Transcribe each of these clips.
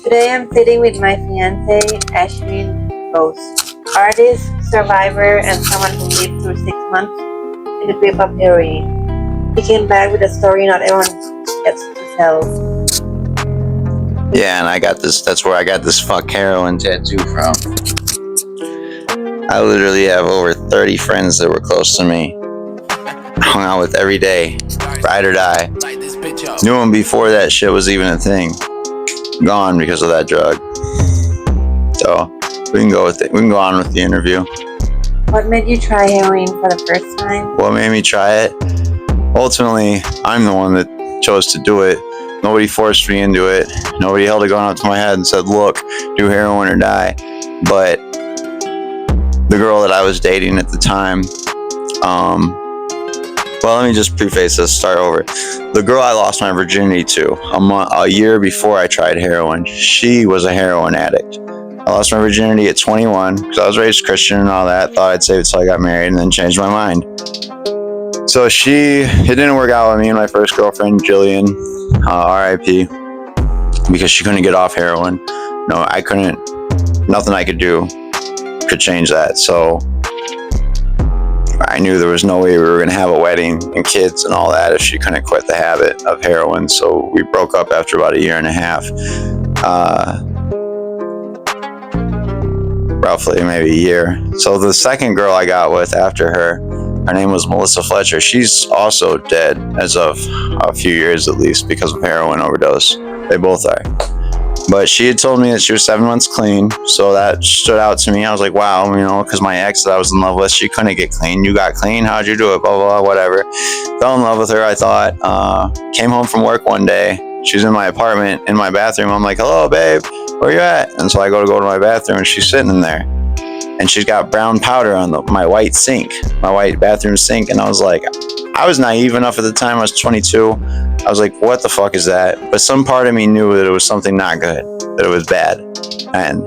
Today I'm sitting with my fiance, Ashwin Bose, artist, survivor, and someone who lived through 6 months in the grip of heroin. He came back with a story not everyone gets to tell. Yeah, and I got this. That's where I got this fuck heroin tattoo from. I literally have over 30 friends that were close to me. Hung out with every day, ride or die. Knew them before that shit was even a thing. Gone because of that drug. So we can go with it. We can go on with the interview. What made you try heroin for the first time? What made me try it? Ultimately, I'm the one that chose to do it. Nobody forced me into it. Nobody held a gun up to my head and said, look, do heroin or die. But the girl that I was dating at the time, well, let me just preface this, start over. The girl I lost my virginity to a year before I tried heroin, she was a heroin addict. I lost my virginity at 21 because I was raised Christian and all that. Thought I'd save it till I got married and then changed my mind. So it didn't work out with me and my first girlfriend, Jillian, R.I.P., because she couldn't get off heroin. No, I couldn't, nothing I could do could change that. So I knew there was no way we were going to have a wedding and kids and all that if she couldn't quit the habit of heroin. So we broke up after about a year and a half. Roughly, maybe a year. So the second girl I got with after her name was Melissa Fletcher. She's also dead as of a few years at least because of heroin overdose. They both are. But she had told me that she was 7 months clean, so that stood out to me. I was like, wow, because my ex that I was in love with, she couldn't get clean. You got clean? How'd you do it? Blah, blah, blah, whatever. Fell in love with her, I thought. Came home from work one day. She was in my apartment, in my bathroom. I'm like, hello, babe, where you at? And so I go to my bathroom, and she's sitting in there. And she's got brown powder on my white sink, my white bathroom sink. And I was like, I was naive enough at the time. I was 22. I was like, what the fuck is that? But some part of me knew that it was something not good, that it was bad. And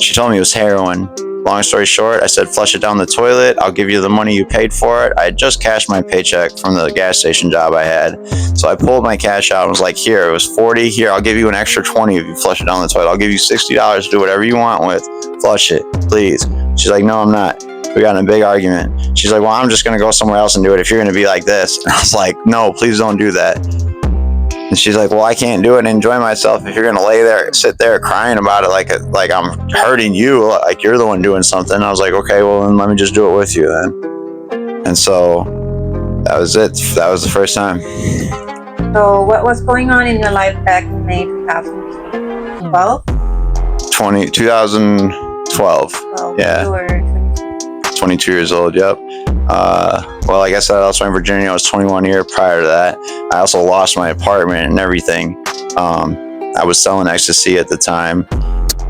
she told me it was heroin. Long story short, I said, flush it down the toilet. I'll give you the money you paid for it. I had just cashed my paycheck from the gas station job I had. So I pulled my cash out and was like, here, it was 40. Here, I'll give you an extra 20 if you flush it down the toilet. I'll give you $60 to do whatever you want with. Flush it, please. She's like, no, I'm not. We got in a big argument. She's like, well, I'm just going to go somewhere else and do it if you're going to be like this. And I was like, no, please don't do that. And she's like, well, I can't do it and enjoy myself if you're going to sit there crying about it like I'm hurting you, like you're the one doing something. I was like, okay, well, then let me just do it with you then. And so that was it. That was the first time. So what was going on in your life back in May 2012? 2012. Yeah. You were 22 years old, yep. Well, like I said, I lost my virginity. I was 21 years prior to that. I also lost my apartment and everything. I was selling ecstasy at the time.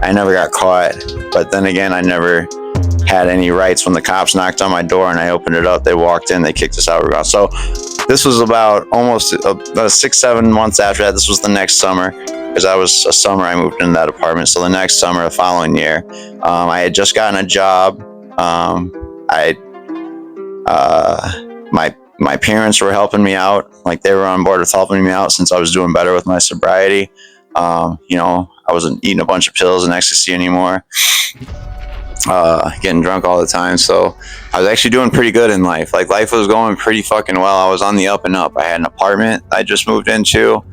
I never got caught, but then again, I never had any rights. When the cops knocked on my door and I opened it up, they walked in, they kicked us out. So this was about almost 6-7 months after that. This was the next summer, because I was a summer I moved into that apartment. So the next summer, the following year, I had just gotten a job. My parents were helping me out. Like, they were on board with helping me out since I was doing better with my sobriety. I wasn't eating a bunch of pills and ecstasy anymore. Getting drunk all the time. So I was actually doing pretty good in life. Like, life was going pretty fucking well. I was on the up and up. I had an apartment I just moved into.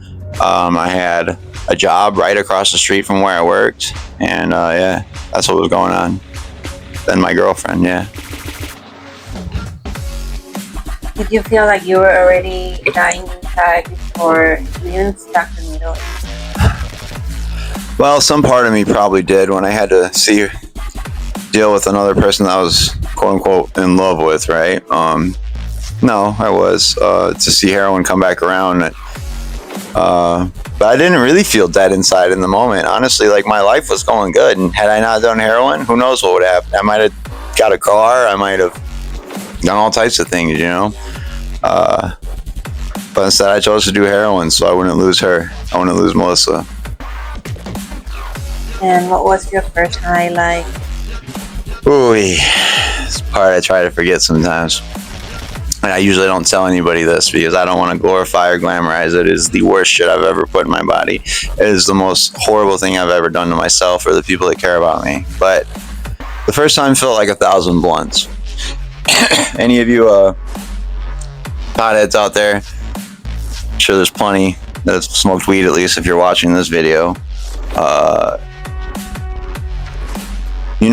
I had a job right across the street from where I worked. And yeah, that's what was going on. Then my girlfriend, yeah. Did you feel like you were already dying inside before you even stuck the needle? Well, some part of me probably did when I had to deal with another person that I was quote unquote in love with, right? No, I was to see heroin come back around. But I didn't really feel dead inside in the moment. Honestly, like, my life was going good, and had I not done heroin, who knows what would happen? I might have got a car. I might have done all types of things, But instead, I chose to do heroin so I wouldn't lose her. I wouldn't lose Melissa. And what was your first high like? Ooh, this part I try to forget sometimes. And I usually don't tell anybody this because I don't want to glorify or glamorize it. It is the worst shit I've ever put in my body. It is the most horrible thing I've ever done to myself or the people that care about me. But the first time felt like 1,000 blunts. Any of you potheads out there, I'm sure there's plenty that have smoked weed, at least if you're watching this video.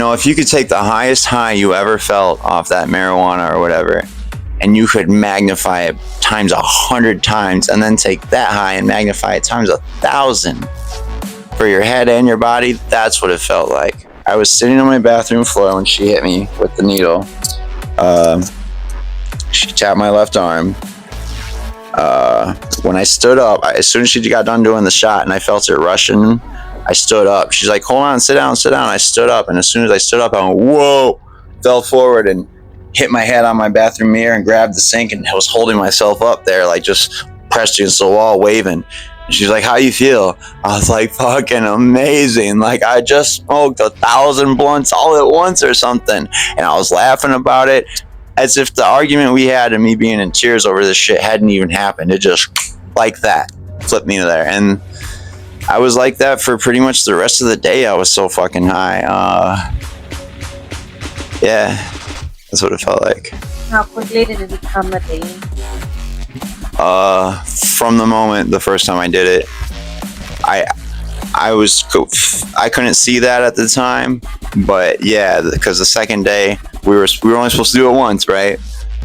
If you could take the highest high you ever felt off that marijuana or whatever, and you could magnify it times 100 times, and then take that high and magnify it times 1,000 for your head and your body, that's what it felt like. I was sitting on my bathroom floor when she hit me with the needle. She tapped my left arm. When I stood up, as soon as she got done doing the shot and I felt it rushing, I stood up. She's like, hold on, sit down. I stood up, and as soon as I stood up, I went, whoa, fell forward and hit my head on my bathroom mirror and grabbed the sink, and I was holding myself up there, like just pressed against the wall, waving. And she's like, how you feel? I was like, fucking amazing. Like, I just smoked 1,000 blunts all at once or something. And I was laughing about it as if the argument we had and me being in tears over this shit hadn't even happened. It just, like that, flipped me there. And I was like that for pretty much the rest of the day. I was so fucking high. Yeah, that's what it felt like. How quickly did it become a day? From the moment the first time I did it, I couldn't see that at the time, but yeah, because the second day we were only supposed to do it once, right?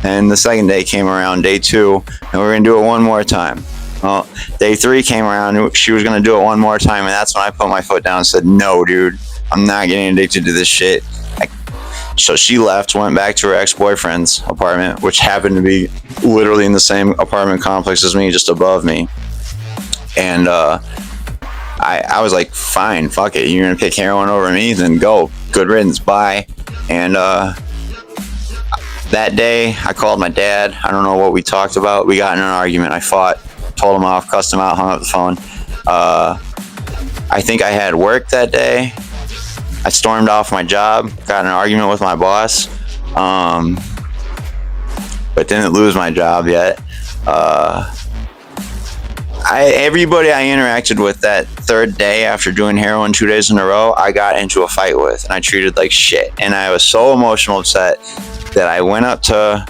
And the second day came around, day 2, and we were gonna do it one more time. Well, day 3 came around, she was gonna do it one more time, and that's when I put my foot down and said, no, dude, I'm not getting addicted to this shit. So she left, went back to her ex-boyfriend's apartment, which happened to be literally in the same apartment complex as me, just above me. And I was like, fine, fuck it. You're going to pick heroin over me? Then go. Good riddance, bye. And that day, I called my dad. I don't know what we talked about. We got in an argument. I fought, told him off, cussed him out, hung up the phone. I think I had work that day. I stormed off my job, got in an argument with my boss, but didn't lose my job yet. Everybody I interacted with that third day after doing heroin 2 days in a row, I got into a fight with, and I treated like shit. And I was so emotional upset that I went up to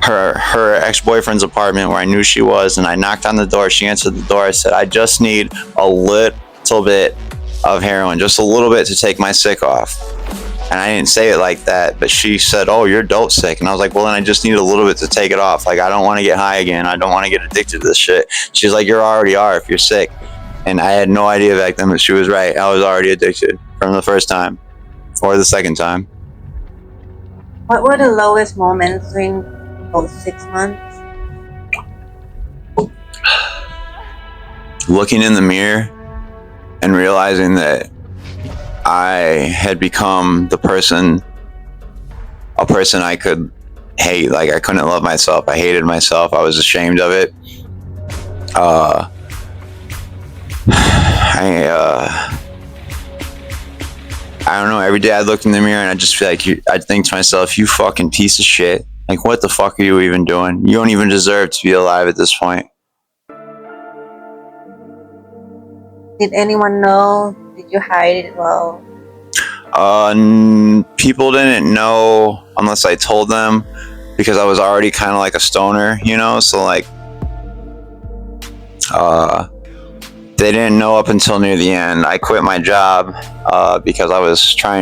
her ex-boyfriend's apartment where I knew she was, and I knocked on the door. She answered the door. I said, I just need a little bit of heroin, just a little bit to take my sick off. And I didn't say it like that, but she said, oh, you're dope sick. And I was like, well, then I just need a little bit to take it off. Like, I don't want to get high again. I don't want to get addicted to this shit. She's like, you already are if you're sick. And I had no idea back then, but she was right. I was already addicted from the first time or the second time. What were the lowest moments during those 6 months? Looking in the mirror and realizing that I had become a person I could hate. Like, I couldn't love myself. I hated myself. I was ashamed of it. I don't know. Every day I looked in the mirror and I'd just feel like, I'd think to myself, you fucking piece of shit. Like, what the fuck are you even doing? You don't even deserve to be alive at this point. Did anyone know? Did you hide it well? People didn't know unless I told them, because I was already kind of like a stoner, so like, they didn't know up until near the end. I quit my job, because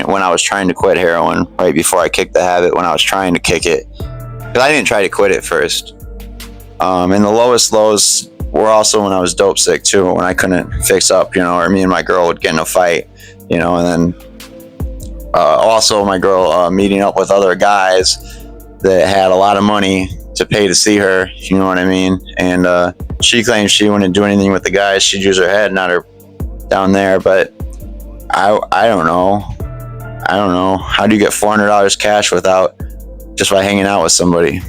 when I was trying to quit heroin, right before I kicked the habit, when I was trying to kick it, because I didn't try to quit it first. And the lowest lows were also when I was dope sick too, when I couldn't fix up, or me and my girl would get in a fight, and then also my girl meeting up with other guys that had a lot of money to pay to see her, you know what I mean? And she claimed she wouldn't do anything with the guys. She'd use her head, not her down there. But I don't know. How do you get $400 cash just by hanging out with somebody?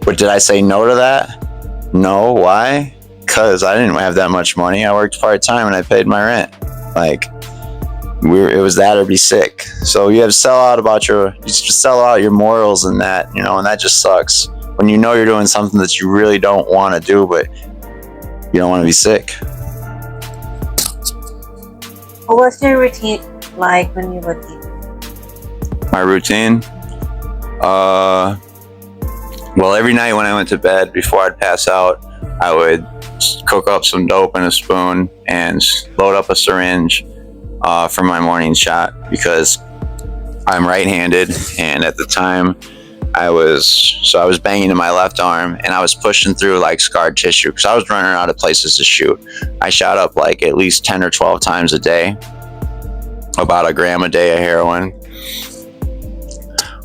But did I say no to that? No. Why? Because I didn't have that much money. I worked part-time and I paid my rent. Like, It was that or be sick. So you have to sell out your morals in that, and that just sucks. When you know you're doing something that you really don't want to do, but you don't want to be sick. What was your routine like when you would eat? My routine? Well, every night when I went to bed, before I'd pass out, I would cook up some dope in a spoon and load up a syringe for my morning shot, because I'm right-handed, and at the time I was banging in my left arm, and I was pushing through like scarred tissue because I was running out of places to shoot. I shot up like at least 10 or 12 times a day, about a gram a day of heroin.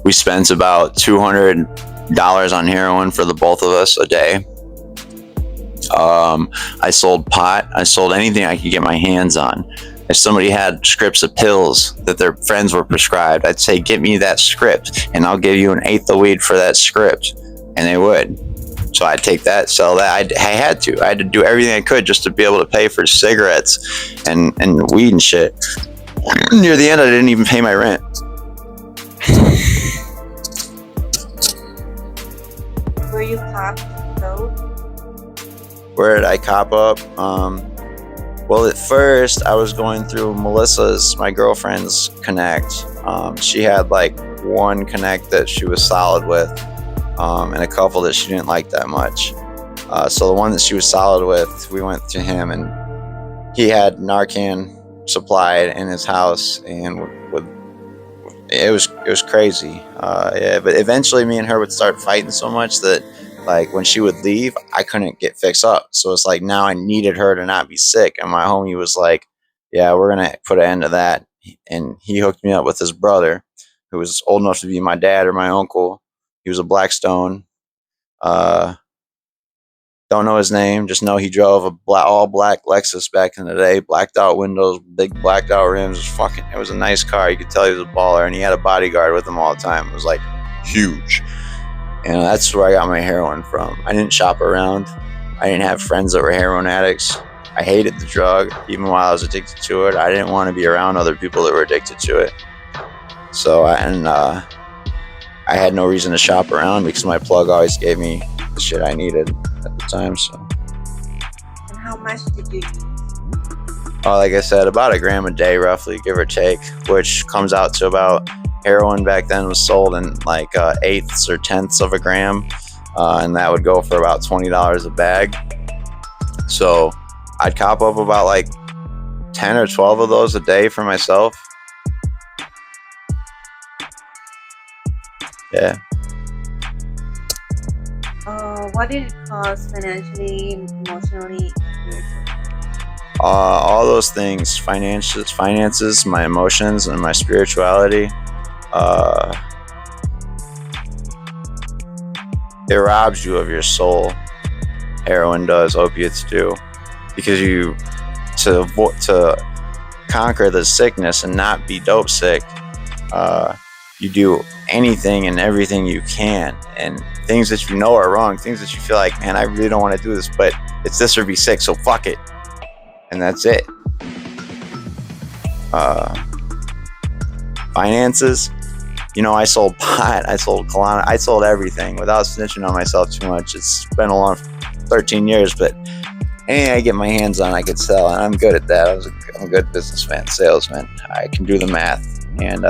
We spent about $200 on heroin for the both of us a day. I sold pot. I sold anything I could get my hands on. If somebody had scripts of pills that their friends were prescribed, I'd say, get me that script and I'll give you an eighth of weed for that script. And they would. So I'd take that, sell that. I had to do everything I could just to be able to pay for cigarettes and weed and shit. Near the end, I didn't even pay my rent. Were you popped though? Where did I cop up? Well, at first, I was going through my girlfriend's connect. She had like one connect that she was solid with, and a couple that she didn't like that much. So the one that she was solid with, we went to him, and he had Narcan supplied in his house, and it was crazy. Yeah, but eventually, me and her would start fighting so much that, like, when she would leave, I couldn't get fixed up. So it's like now I needed her to not be sick. And my homie was like, yeah, we're going to put an end to that. And he hooked me up with his brother, who was old enough to be my dad or my uncle. He was a Blackstone. Don't know his name. Just know he drove a all black Lexus back in the day. Blacked out windows, big blacked out rims. It was a nice car. You could tell he was a baller. And he had a bodyguard with him all the time. It was like huge. And that's where I got my heroin from. I didn't shop around. I didn't have friends that were heroin addicts. I hated the drug. Even while I was addicted to it, I didn't want to be around other people that were addicted to it. So, I had no reason to shop around because my plug always gave me the shit I needed at the time. So. And how much did you use? Like I said, about a gram a day, roughly, give or take, which comes out to about... Heroin back then was sold in like eighths or tenths of a gram, and that would go for about $20 a bag. So I'd cop up about like 10 or 12 of those a day for myself. Yeah. What did it cost financially, emotionally, spiritually? All those things: finances, my emotions, and my spirituality. It robs you of your soul. Heroin does, opiates do, because to conquer the sickness and not be dope sick, you do anything and everything you can, and things that you know are wrong, things that you feel like, man, I really don't want to do this, but it's this or be sick, so fuck it, and that's it. Finances. I sold pot, I sold Kalana, I sold everything without snitching on myself too much. It's been a long 13 years, but anything I get my hands on, I could sell, and I'm good at that. I'm a good businessman, salesman. I can do the math, and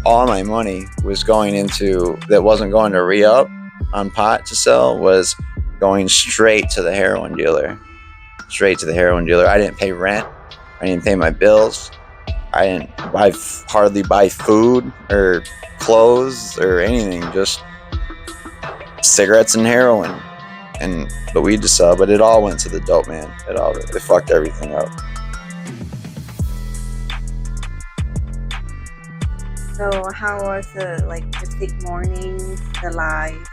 all my money was going that wasn't going to re-up on pot to sell, was going straight to the heroin dealer. I didn't pay rent. I didn't pay my bills. I didn't hardly buy food or clothes or anything, just cigarettes and heroin and the weed to sell. But it all went to the dope, man. It fucked everything up. So how was the sick mornings, the life?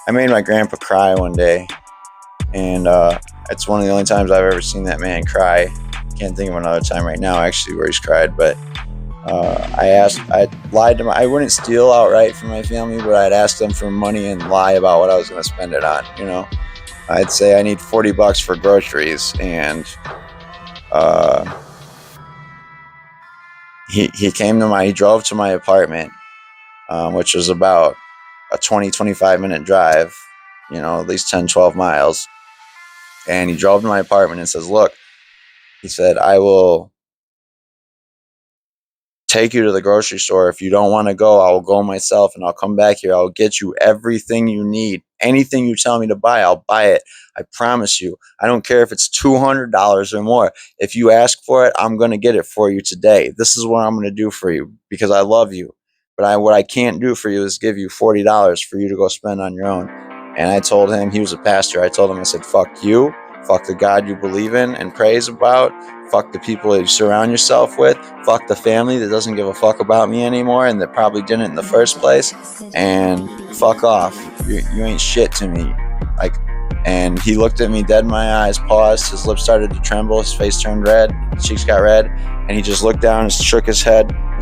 I made my grandpa cry one day, and it's one of the only times I've ever seen that man cry. Can't think of another time right now, actually, where he's cried. But I lied to him. I wouldn't steal outright from my family, but I'd ask them for money and lie about what I was going to spend it on, I'd say I need $40 for groceries, and he drove to my apartment, which was about a 25 minute drive, at least 10-12 miles. And he drove to my apartment and says, look, he said, I will take you to the grocery store. If you don't want to go, I will go myself, and I'll come back here. I'll get you everything you need. Anything you tell me to buy, I'll buy it. I promise you. I don't care if it's $200 or more. If you ask for it, I'm going to get it for you today. This is what I'm going to do for you because I love you. But what I can't do for you is give you $40 for you to go spend on your own. And I told him, he was a pastor. I told him, I said, fuck you. Fuck the God you believe in and praise about. Fuck the people that you surround yourself with. Fuck the family that doesn't give a fuck about me anymore and that probably didn't in the first place. And fuck off. You ain't shit to me. And he looked at me dead in my eyes, paused, his lips started to tremble, his face turned red, his cheeks got red, and he just looked down and shook his head, and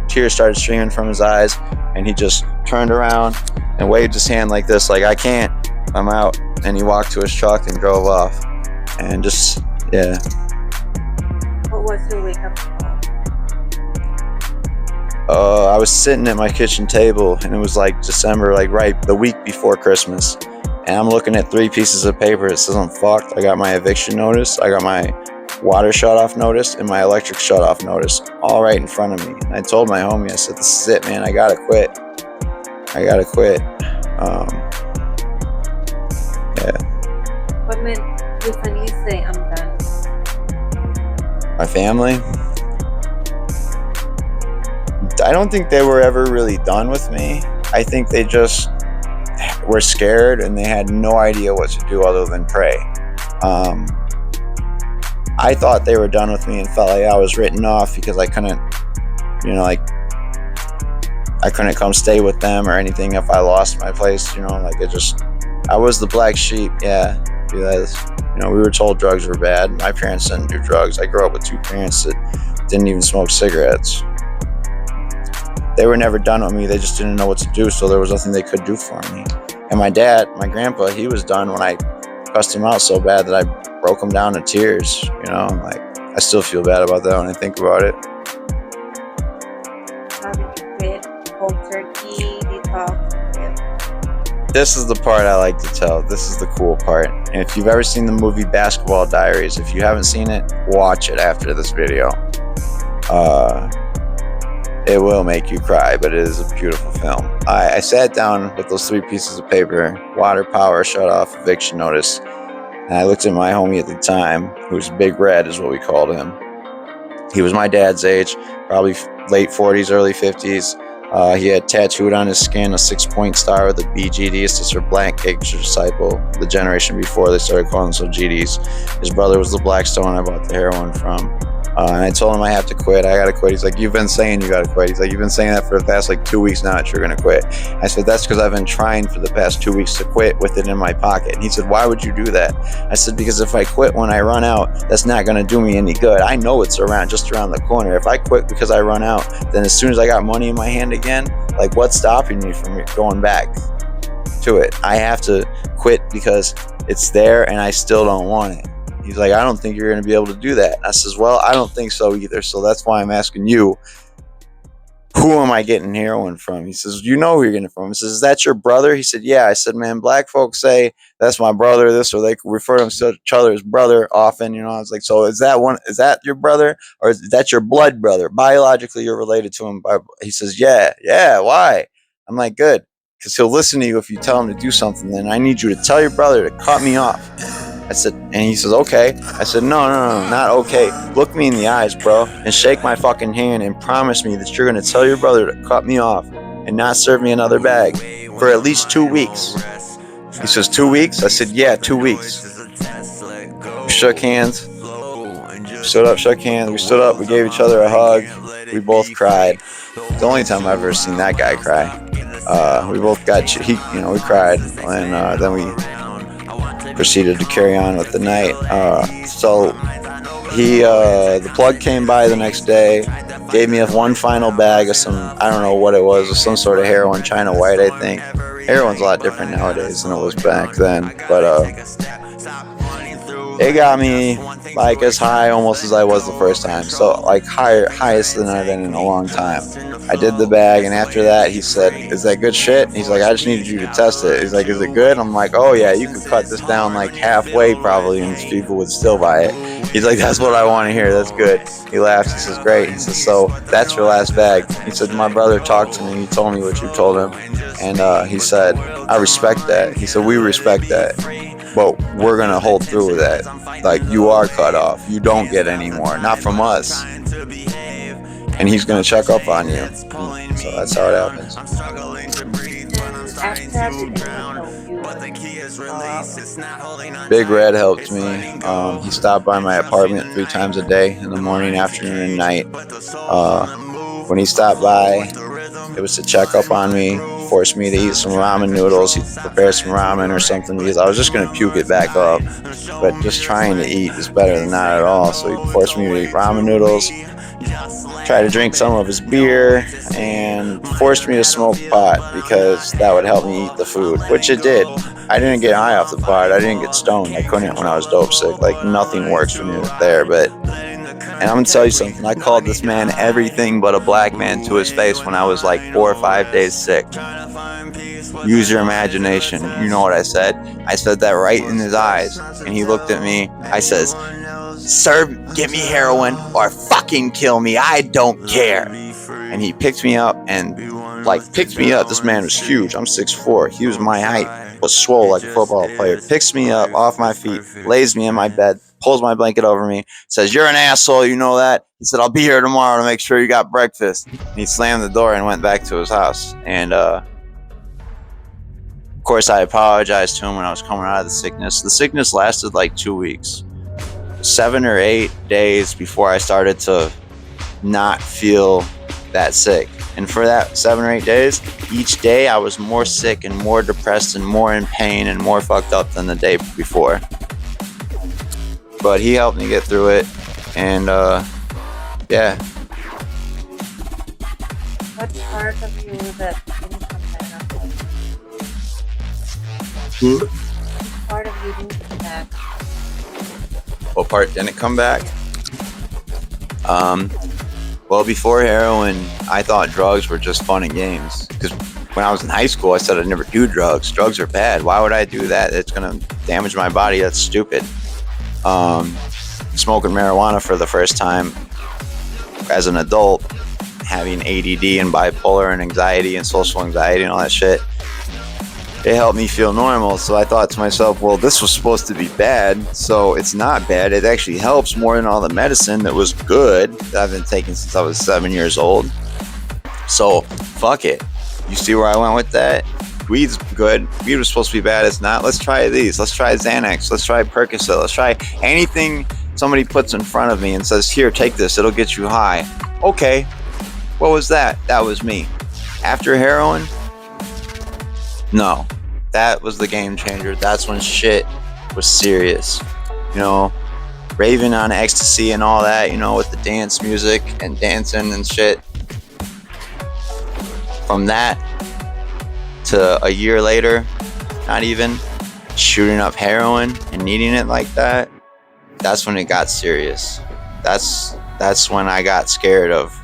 tears started streaming from his eyes, and he just turned around and waved his hand like this, like, I can't, I'm out. And he walked to his truck and drove off. And just, yeah. What was your wake up call? I was sitting at my kitchen table, and it was like December, like right the week before Christmas. And I'm looking at 3 pieces of paper. It says I'm fucked. I got my eviction notice, I got my water shut-off notice, and my electric shut-off notice all right in front of me. And I told my homie, I said, this is it, man. I gotta quit. Yeah. What made you finally say, I'm done? My family? I don't think they were ever really done with me. I think they just were scared and they had no idea what to do other than pray. I thought they were done with me and felt like I was written off because I couldn't, I couldn't come stay with them or anything if I lost my place, I was the black sheep, yeah. Because, we were told drugs were bad. My parents didn't do drugs. I grew up with 2 parents that didn't even smoke cigarettes. They were never done with me. They just didn't know what to do, so there was nothing they could do for me. And my dad, my grandpa, he was done when I cussed him out so bad that I broke him down to tears. I still feel bad about that when I think about it. How did you quit? Cold turkey, detox? This is the part I like to tell. This is the cool part. And if you've ever seen the movie Basketball Diaries, if you haven't seen it, watch it after this video. It will make you cry, but it is a beautiful film. I sat down with those 3 pieces of paper, water, power, shut off, eviction notice, and I looked at my homie at the time, who's Big Red is what we called him. He was my dad's age, probably late 40s, early 50s. He had tattooed on his skin a 6-point star with a BGD. It's just for Black Gangster Disciple. The generation before, they started calling themselves GDs. His brother was the Blackstone I bought the heroin from. And I told him I have to quit. I gotta quit. He's like, you've been saying you gotta quit. He's like, you've been saying that for the past 2 weeks now that you're gonna quit. I said, that's because I've been trying for the past 2 weeks to quit with it in my pocket. And he said, why would you do that? I said, because if I quit when I run out, that's not gonna do me any good. I know it's just around the corner. If I quit because I run out, then as soon as I got money in my hand again, what's stopping me from going back to it? I have to quit because it's there and I still don't want it. He's like, I don't think you're going to be able to do that. I says, well, I don't think so either. So that's why I'm asking you, who am I getting heroin from? He says, you know who you're getting it from. He says, is that your brother? He said, yeah. I said, man, black folks say that's my brother, this, or they refer to each other as brother often. I was like, so is that your brother, or is that your blood brother? Biologically, you're related to him. He says, yeah. Why? I'm like, good. Because he'll listen to you if you tell him to do something. Then I need you to tell your brother to cut me off. I said, and he says, okay. I said, no, not okay. Look me in the eyes, bro, and shake my fucking hand and promise me that you're going to tell your brother to cut me off and not serve me another bag for at least 2 weeks. He says, 2 weeks? I said, yeah, 2 weeks. We shook hands, stood up, shook hands. We stood up, we gave each other a hug. We both cried. It's the only time I've ever seen that guy cry. We both we cried, and then we proceeded to carry on with the night. So the plug came by the next day, gave me one final bag of some, I don't know what it was, some sort of heroin, China White, I think. Heroin's a lot different nowadays than it was back then, but it got me like as high almost as I was the first time. So like highest than I've been in a long time. I did the bag, and after that, he said, "Is that good shit?" He's like, "I just needed you to test it." He's like, "Is it good?" I'm like, "Oh yeah, you could cut this down like halfway probably, and people would still buy it." He's like, "That's what I want to hear. That's good." He laughs. He says, "Great." He says, "So that's your last bag." He said, "My brother talked to me. He told me what you told him, and he said, I respect that." He said, "We respect that, but we're gonna hold through with that. Like, you are cut off. You don't get any more. Not from us. And he's gonna check up on you." So that's how it happens. After that, did anyone help you? Big Red helped me. He stopped by my apartment 3 times a day, in the morning, afternoon, and night. When he stopped by, it was to check up on me, force me to eat some ramen noodles. He'd prepare some ramen or something because I was just going to puke it back up. But just trying to eat is better than not at all. So he'd force me to eat ramen noodles, try to drink some of his beer, and forced me to smoke pot because that would help me eat the food, which it did. I didn't get high off the pot. I didn't get stoned. I couldn't when I was dope sick. Like, nothing works when you're there. And I'm gonna tell you something. I called this man everything but a black man to his face when I was like 4 or 5 days sick. Use your imagination. You know what I said? I said that right in his eyes, and he looked at me. I says, "Sir, get me heroin or fucking kill me. I don't care." And he picked me up picked me up. This man was huge. I'm 6'4". He was my height, was swole like a football player. Picks me up off my feet, lays me in my bed, pulls my blanket over me, says, "You're an asshole, you know that?" He said, "I'll be here tomorrow to make sure you got breakfast." And he slammed the door and went back to his house. And of course, I apologized to him when I was coming out of the sickness. The sickness lasted like 2 weeks. 7 or 8 days before I started to not feel that sick. And for that 7 or 8 days, each day I was more sick and more depressed and more in pain and more fucked up than the day before. But he helped me get through it. And yeah. What part of you that didn't come back after? What part of you didn't come back? What part didn't come back? Well, before heroin, I thought drugs were just fun and games. Because when I was in high school, I said I'd never do drugs. Drugs are bad. Why would I do that? It's going to damage my body. That's stupid. Smoking marijuana for the first time as an adult, having ADD and bipolar and anxiety and social anxiety and all that shit, it helped me feel normal. So I thought to myself, well, this was supposed to be bad, so it's not bad. It actually helps more than all the medicine that was good that I've been taking since I was 7 years old. So fuck it. You see where I went with that? Weed's good. Weed was supposed to be bad. It's not. Let's try these. Let's try Xanax. Let's try Percocet. Let's try anything somebody puts in front of me and says, "Here, take this. It'll get you high." Okay. What was that? That was me. After heroin? No. That was the game changer. That's when shit was serious. You know, raving on ecstasy and all that, you know, with the dance music and dancing and shit. From that to a year later, not even, shooting up heroin and needing it like that, that's when it got serious. That's when I got scared of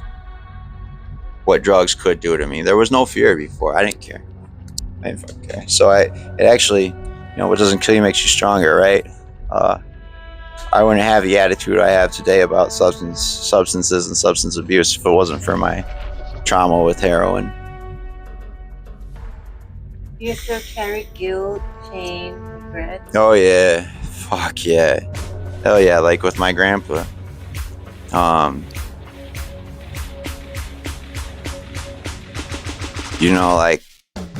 what drugs could do to me. There was no fear before. I didn't care. I didn't fucking care. So it actually, you know, what doesn't kill you makes you stronger, right? I wouldn't have the attitude I have today about substances and substance abuse if it wasn't for my trauma with heroin. Do you still carry guilt, shame, regret? Oh yeah, fuck yeah, hell yeah. Like with my grandpa, you know, like,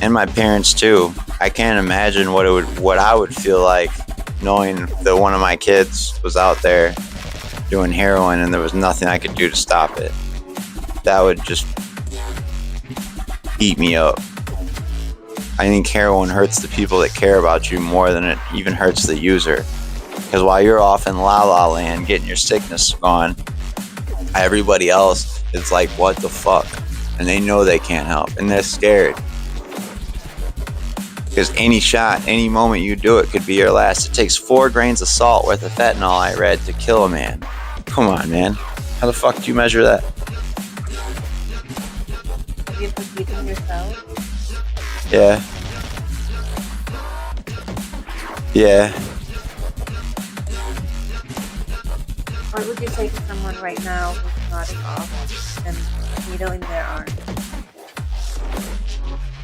and my parents too. I can't imagine what I would feel like knowing that one of my kids was out there doing heroin and there was nothing I could do to stop it. That would just eat me up. I think heroin hurts the people that care about you more than it even hurts the user. Because while you're off in la la land getting your sickness gone, everybody else is like, what the fuck? And they know they can't help and they're scared. Because any shot, any moment you do it could be your last. It takes 4 grains of salt worth of fentanyl, I read, to kill a man. Come on, man. How the fuck do you measure that? Have you competed yourself? Yeah. Yeah. What would you say to someone right now who's nodding off and a needle in their arm?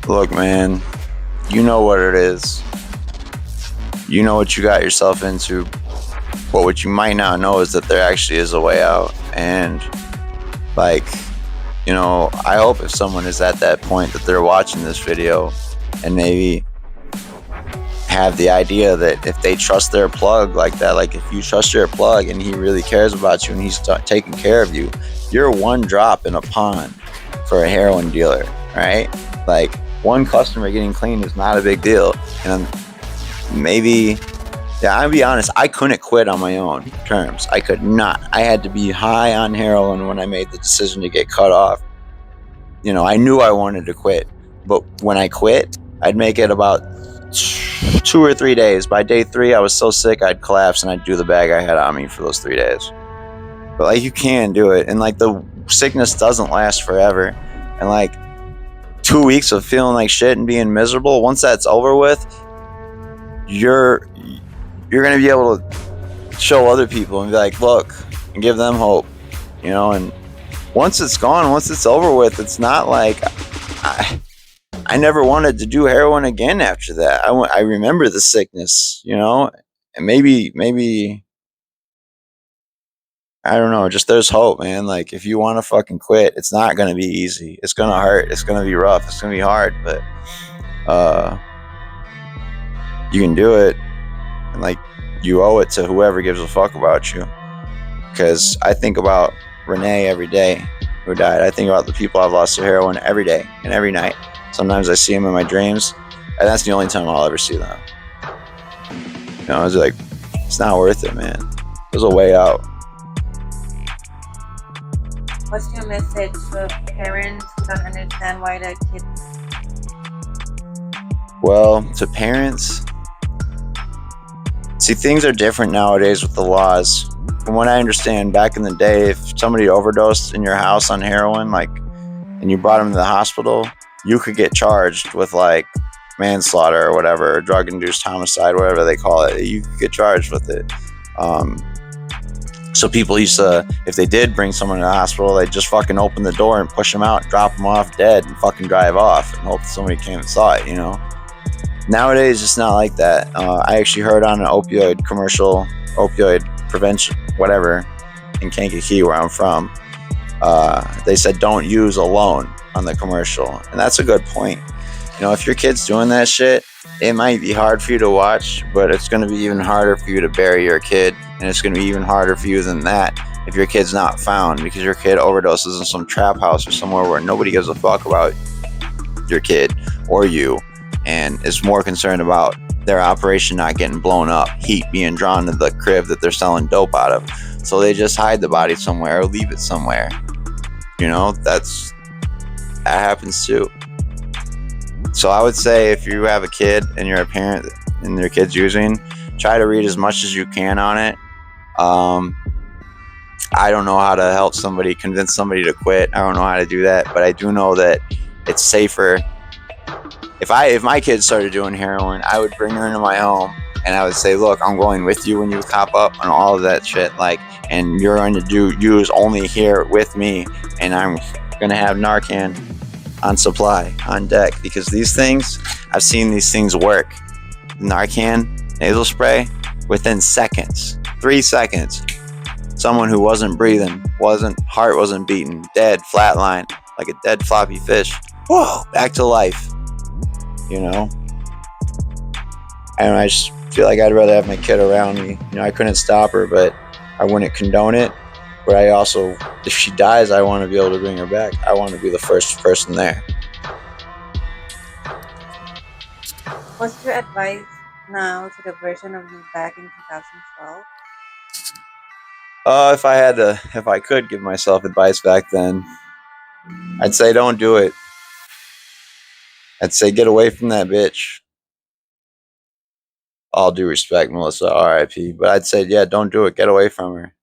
Look, man, you know what it is. You know what you got yourself into. But what you might not know is that there actually is a way out. And, like, you know, I hope if someone is at that point that they're watching this video and maybe have the idea that if they trust their plug like that, like if you trust your plug and he really cares about you and he's taking care of you, you're one drop in a pond for a heroin dealer, right? Like, one customer getting clean is not a big deal. And maybe, yeah, I'll be honest, I couldn't quit on my own terms. I could not. I had to be high on heroin when I made the decision to get cut off. You know, I knew I wanted to quit, but when I quit, I'd make it about 2 or 3 days. By day 3, I was so sick I'd collapse and I'd do the bag I had on me for those 3 days. But like, you can do it, and like, the sickness doesn't last forever, and like 2 weeks of feeling like shit and being miserable, once that's over with, you're gonna be able to show other people and be like, look, and give them hope, you know. And once it's gone, once it's over with, it's not like I never wanted to do heroin again after that. I remember the sickness, you know, and maybe I don't know, just there's hope, man. Like, if you want to fucking quit, it's not gonna be easy. It's gonna hurt. It's gonna be rough. It's gonna be hard, but you can do it, and like, you owe it to whoever gives a fuck about you. Because I think about Renee every day, who died. I think about the people I've lost to heroin every day and every night. Sometimes I see them in my dreams, and that's the only time I'll ever see them. You know, I was like, it's not worth it, man. There's a way out. What's your message to parents who don't understand why their kids? Well, to parents, see, things are different nowadays with the laws. From what I understand, back in the day, if somebody overdosed in your house on heroin, like, and you brought them to the hospital, you could get charged with like manslaughter or whatever, or drug-induced homicide, whatever they call it. You could get charged with it. So people used to, if they did bring someone to the hospital, they'd just fucking open the door and push them out, drop them off dead, and fucking drive off and hope somebody came and saw it, you know? Nowadays, it's not like that. I actually heard on an opioid commercial, opioid prevention, whatever, in Kankakee, where I'm from, they said don't use alone on the commercial. And that's a good point. You know, if your kid's doing that shit, it might be hard for you to watch, but it's going to be even harder for you to bury your kid. And it's going to be even harder for you than that if your kid's not found, because your kid overdoses in some trap house or somewhere where nobody gives a fuck about your kid or you, and is more concerned about their operation not getting blown up, heat being drawn to the crib that they're selling dope out of. So they just hide the body somewhere or leave it somewhere. You know, that happens too. So I would say, if you have a kid and you're a parent and your kid's using, try to read as much as you can on it. I don't know how to help somebody, convince somebody to quit. I don't know how to do that, but I do know that it's safer. If my kid started doing heroin, I would bring her into my home and I would say, look, I'm going with you when you cop up and all of that shit, like, and you're going to use only here with me, and I'm going to have Narcan on supply, on deck, because these things, I've seen these things work. Narcan, nasal spray, within seconds, 3 seconds, someone who wasn't breathing, heart wasn't beating, dead, flatline, like a dead floppy fish, whoa, back to life, you know? And I just feel like I'd rather have my kid around me. You know, I couldn't stop her, but I wouldn't condone it. But I also, if she dies, I want to be able to bring her back. I want to be the first person there. What's your advice now to the version of you back in 2012? If I could give myself advice back then, I'd say don't do it. I'd say get away from that bitch. All due respect, Melissa, RIP. But I'd say, yeah, don't do it. Get away from her.